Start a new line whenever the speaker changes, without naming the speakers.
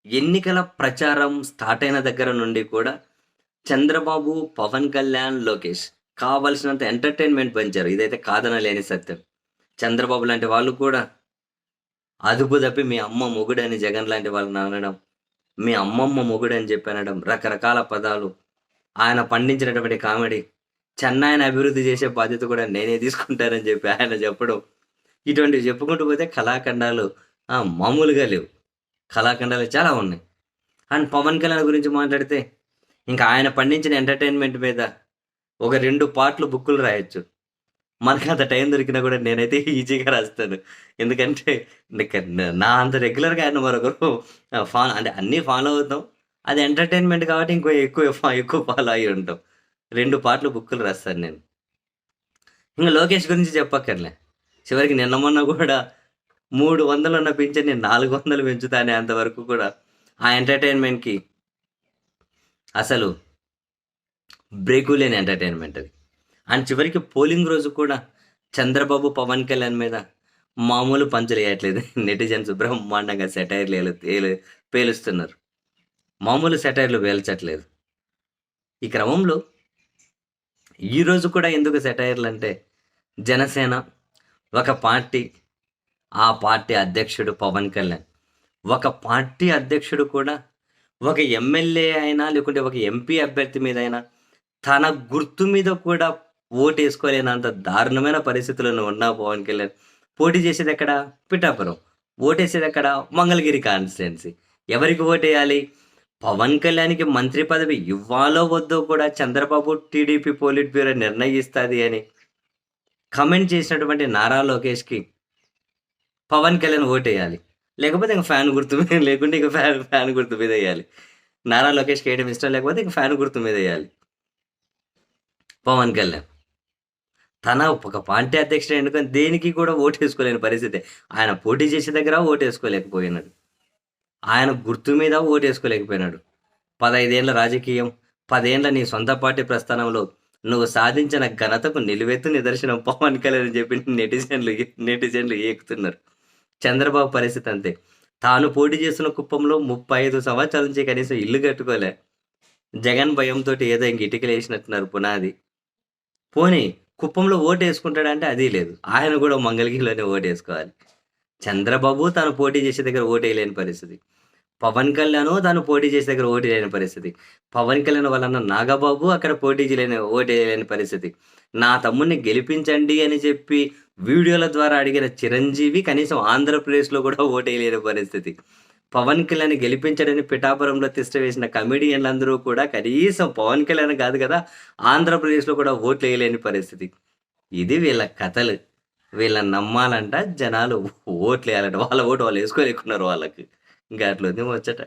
ఎన్నికల ప్రచారం స్టార్ట్ అయిన దగ్గర నుండి కూడా చంద్రబాబు, పవన్ కళ్యాణ్, లోకేష్ కావాల్సినంత ఎంటర్‌టైన్‌మెంట్ పెంచారు. ఇదైతే కాదనలేని సత్యం. చంద్రబాబు లాంటి వాళ్ళు కూడా అదుపు తప్పి మీ అమ్మ మొగుడని జగన్ లాంటి వాళ్ళని అనడం, మీ అమ్మమ్మ మొగుడని చెప్పి అనడం, రకరకాల పదాలు, ఆయన పండించినటువంటి కామెడీ, చెన్నైని అభివృద్ధి చేసే బాధ్యత కూడా నేనే తీసుకుంటానని చెప్పి ఆయన చెప్పడం, ఇటువంటివి చెప్పుకుంటూ పోతే కళాఖండాలు మామూలుగా లేవు. కళాఖండాలు చాలా ఉన్నాయి. అండ్ పవన్ కళ్యాణ్ గురించి మాట్లాడితే, ఇంకా ఆయన పండించిన ఎంటర్‌టైన్‌మెంట్ మీద ఒక 2 పార్ట్‌లు బుక్కులు రాయొచ్చు. మనకంత టైం దొరికినా కూడా నేనైతే ఈజీగా రాస్తాను. ఎందుకంటే నా అంత రెగ్యులర్‌గా ఆయన మరొకరు అంటే అన్నీ ఫాలో అవుతాం. అది ఎంటర్‌టైన్‌మెంట్ కాబట్టి ఇంకో ఎక్కువ ఫాలో అయ్యి ఉంటాం. 2 పార్ట్‌లు బుక్కులు రాస్తాను నేను. ఇంక లోకేష్ గురించి చెప్పక్కర్లే. చివరికి నిన్న మొన్న కూడా 300 ఉన్న పింఛన్‌ని 400 పెంచుతా అనేంత వరకు కూడా ఆ ఎంటర్‌టైన్‌మెంట్‌కి అసలు బ్రేకు లేని ఎంటర్‌టైన్‌మెంట్ అది. అండ్ చివరికి పోలింగ్ రోజు కూడా చంద్రబాబు, పవన్ కళ్యాణ్ మీద మామూలు పంచులేయట్లేదు. నెటిజన్స్ బ్రహ్మాండంగా సెటైర్‌లు పేలుస్తున్నారు. మామూలు సెటైర్‌లు పేల్చట్లేదు. ఈ క్రమంలో ఈరోజు కూడా ఎందుకు సెటైర్‌లంటే, జనసేన ఒక పార్టీ, ఆ పార్టీ అధ్యక్షుడు పవన్ కళ్యాణ్. ఒక పార్టీ అధ్యక్షుడు కూడా ఒక ఎమ్మెల్యే అయినా, లేకుంటే ఒక ఎంపీ అభ్యర్థి మీదైనా, తన గుర్తు మీద కూడా ఓటేసుకోలేనంత దారుణమైన పరిస్థితుల్లో ఉన్న పవన్ కళ్యాణ్ పోటీ చేసేదెక్కడ? పిఠాపురం. ఓటేసేదెక్కడ? మంగళగిరి కాన్స్టిట్యుయెన్సీ. ఎవరికి ఓటేయాలి? పవన్ కళ్యాణ్‌కి మంత్రి పదవి ఇవ్వాలో వద్దో కూడా చంద్రబాబు టీడీపీ పోలిట్ బ్యూరో నిర్ణయిస్తది అని కామెంట్ చేసినటువంటి నారా లోకేష్‌కి పవన్ కళ్యాణ్ ఓటేయాలి. లేకపోతే ఇంక ఫ్యాన్ గుర్తు మీద లేకుంటే ఇంక ఫ్యాన్ గుర్తు మీదెయ్యాలి. నారా లోకేష్‌కి ఏయడం ఇష్టం లేకపోతే ఇంక ఫ్యాన్ గుర్తు మీదెయ్యాలి. పవన్ కళ్యాణ్. తన ఒక పార్టీ అధ్యక్షుడు ఎన్నుకొని దేనికి కూడా ఓటేసుకోలేని పరిస్థితి. ఆయన పోటీ చేసే దగ్గర ఓటేసుకోలేకపోయినాడు. ఆయన గుర్తు మీద ఓటేసుకోలేకపోయినాడు. 15 ఏళ్ల రాజకీయం, 10 ఏళ్ల నీ సొంత పార్టీ ప్రస్థానంలో నువ్వు సాధించిన ఘనతకు నిలువెత్తు నిదర్శనం పవన్ కళ్యాణ్ అని చెప్పి నెటిజన్లు ఏకుతున్నారు. చంద్రబాబు పరిస్థితి అంతే. తాను పోటీ చేస్తున్న కుప్పంలో 35 సంవత్సరాల నుంచి కనీసం ఇల్లు కట్టుకోలే. జగన్ భయంతోటి ఏదో ఇంక ఇటుకలేసినట్టున్నారు పునాది. పోనీ కుప్పంలో ఓటేసుకుంటాడంటే అది లేదు. ఆయన కూడా మంగళగిరిలోనే ఓటేసుకోవాలి. చంద్రబాబు తాను పోటీ చేసే దగ్గర ఓటేయలేని పరిస్థితి. పవన్ కళ్యాణ్ తాను పోటీ చేసే దగ్గర ఓటేయలేని పరిస్థితి. పవన్ కళ్యాణ్ వాళ్ళ అన్న నాగబాబు అక్కడ ఓటేయలేని పరిస్థితి. నా తమ్ముడిని గెలిపించండి అని చెప్పి వీడియోల ద్వారా అడిగిన చిరంజీవి కనీసం ఆంధ్రప్రదేశ్‌లో కూడా ఓటేయలేని పరిస్థితి. పవన్ కళ్యాణ్‌ని గెలిపించడని పిఠాపురంలో తిష్ట వేసిన కమెడియన్‌లందరూ కూడా కనీసం పవన్ కళ్యాణ్ కాదు కదా! ఆంధ్రప్రదేశ్‌లో కూడా ఓట్లేయలేని పరిస్థితి. ఇది వీళ్ళ కథలు. వీళ్ళని నమ్మాలంట జనాలు ఓట్లేయాలంట. వాళ్ళ ఓటు వాళ్ళు ఏసుకోలేకున్నారు వాళ్ళకి. ఇంకా అట్లుంది ముచ్చట.